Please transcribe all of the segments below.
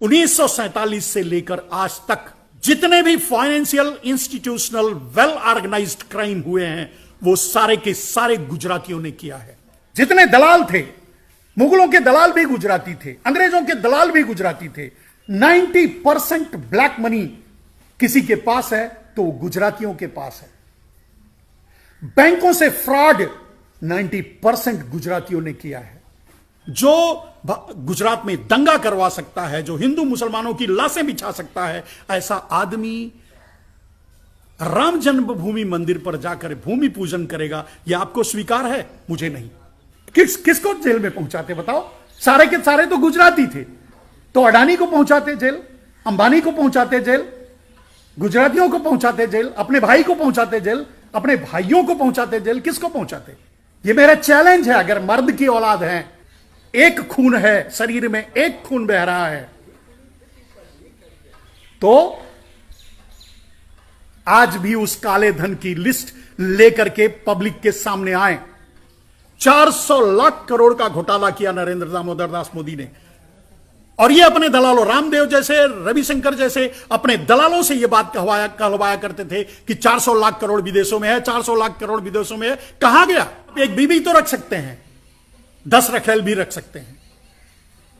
1947 से लेकर आज तक जितने भी financial institutional well organised crime हुए हैं वो सारे के सारे गुजरातियों ने किया है। जितने दलाल थे, मुगलों के दलाल भी गुजराती थे, अंग्रेजों के दलाल भी गुजराती थे। 90% ब्लैक मनी किसी के पास है तो गुजरातियों के पास है। बैंकों से फ्रॉड 90% गुजरातियों ने किया है। जो गुजरात में दंगा करवा सकता है, जो हिंदू मुसलमानों की लाशें बिछा सकता है, ऐसा आदमी राम जन्मभूमि मंदिर पर जाकर भूमि पूजन करेगा, यह आपको स्वीकार है? मुझे नहीं। किसको जेल में पहुंचाते बताओ? सारे के सारे तो गुजराती थे। तो अडानी को पहुंचाते जेल, अंबानी को पहुंचाते जेल, गुजरातियों को पहुंचाते जेल, अपने भाई को पहुंचाते जेल, अपने भाइयों को पहुंचाते जेल। किसको पहुंचाते? यह मेरा चैलेंज है। अगर मर्द की औलाद है, एक खून है शरीर में, एक खून बह रहा है, तो आज भी उस काले धन की लिस्ट लेकर के पब्लिक के सामने आए। 400 लाख करोड़ का घोटाला किया नरेंद्र दामोदर दास मोदी ने, और ये अपने दलालों, रामदेव जैसे, रविशंकर जैसे अपने दलालों से ये बात कहलवाया करते थे कि 400 लाख करोड़ विदेशों में है, 400 लाख करोड़ विदेशों में है। कहां गया? एक बीवी तो रख सकते हैं, 10 रखेल भी रख सकते हैं।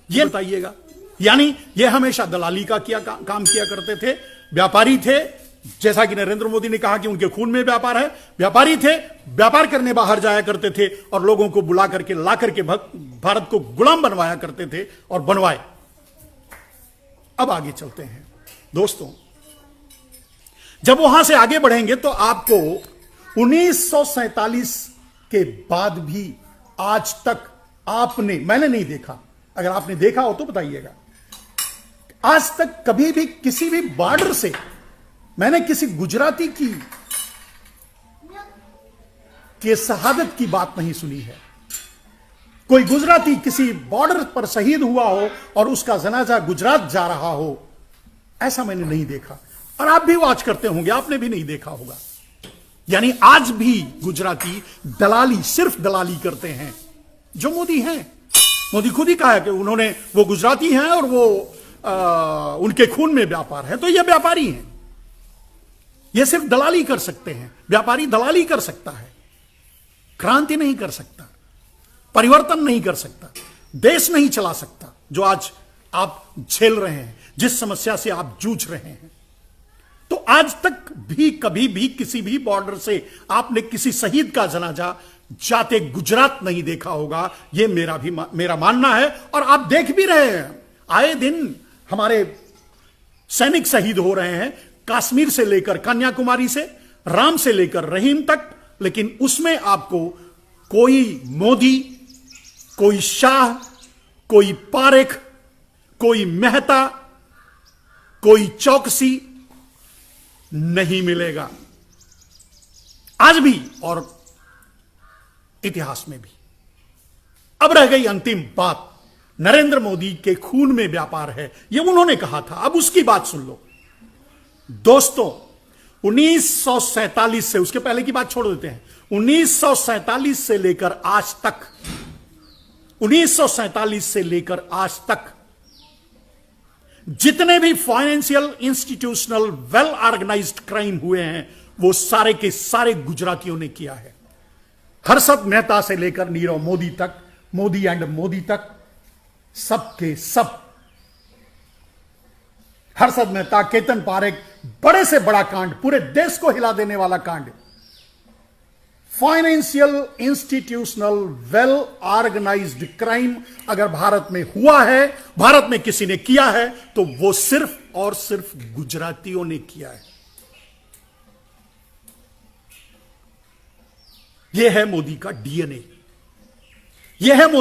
ये बताइएगा। यानी ये हमेशा दलाली का काम किया करते थे। व्यापारी थे, जैसा कि नरेंद्र मोदी ने कहा कि उनके खून में व्यापार है। व्यापारी थे, व्यापार करने बाहर जाया करते थे और लोगों को बुला करके ला करके भारत को गुलाम बनवाया करते थे और बनवाए। अब आगे चलते हैं दोस्तों। जब वहां से आगे बढ़ेंगे तो आपको 1947 के बाद भी आज तक मैंने नहीं देखा, अगर आपने देखा हो तो बताइएगा, आज तक कभी भी किसी भी बॉर्डर से मैंने किसी गुजराती की शहादत की बात नहीं सुनी है। कोई गुजराती किसी बॉर्डर पर शहीद हुआ हो और उसका जनाजा गुजरात जा रहा हो, ऐसा मैंने नहीं देखा। और आप भी वॉच करते होंगे, आपने भी नहीं देखा होगा। यानी आज भी गुजराती दलाली, सिर्फ दलाली करते हैं। जो मोदी हैं, मोदी खुद ही कहा है कि वो गुजराती हैं और वो उनके खून में व्यापार है, तो ये व्यापारी हैं। ये सिर्फ दलाली कर सकते हैं। व्यापारी दलाली कर सकता है, क्रांति नहीं कर सकता, परिवर्तन नहीं कर सकता, देश नहीं चला सकता। जो आज आप झेल रहे हैं, जिस समस्या से आप जूझ रहे हैं, तो आज तक भी कभी भी किसी भी बॉर्डर से आपने किसी शहीद का जनाजा जाते गुजरात नहीं देखा होगा। यह मेरा मानना है। और आप देख भी रहे हैं, आए दिन हमारे सैनिक शहीद हो रहे हैं, कश्मीर से लेकर कन्याकुमारी से, राम से लेकर रहीम तक। लेकिन उसमें आपको कोई मोदी, कोई शाह, कोई पारेख, कोई मेहता, कोई चौकसी नहीं मिलेगा, आज भी और इतिहास में भी। अब रह गई अंतिम बात। नरेंद्र मोदी के खून में व्यापार है, यह उन्होंने कहा था। अब उसकी बात सुन लो दोस्तों। 1947 से, उसके पहले की बात छोड़ देते हैं, 1947 से लेकर आज तक, 1947 से लेकर आज तक जितने भी financial institutional well organised crime हुए हैं वो सारे के सारे गुजरातियों ने किया है। हर्षद मेहता से लेकर नीरव मोदी तक, मोदी एंड मोदी तक, सबके सब। हर्षद मेहता, केतन पारेख, बड़े से बड़ा कांड, पूरे देश को हिला देने वाला कांड। Financial institutional well organised crime अगर भारत में हुआ है, भारत में किसी ने किया है, तो वो सिर्फ और सिर्फ गुजरातियों ने किया है। यह है मोदी का डीएनए, यह है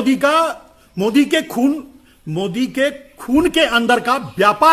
मोदी के खून के अंदर का व्यापार।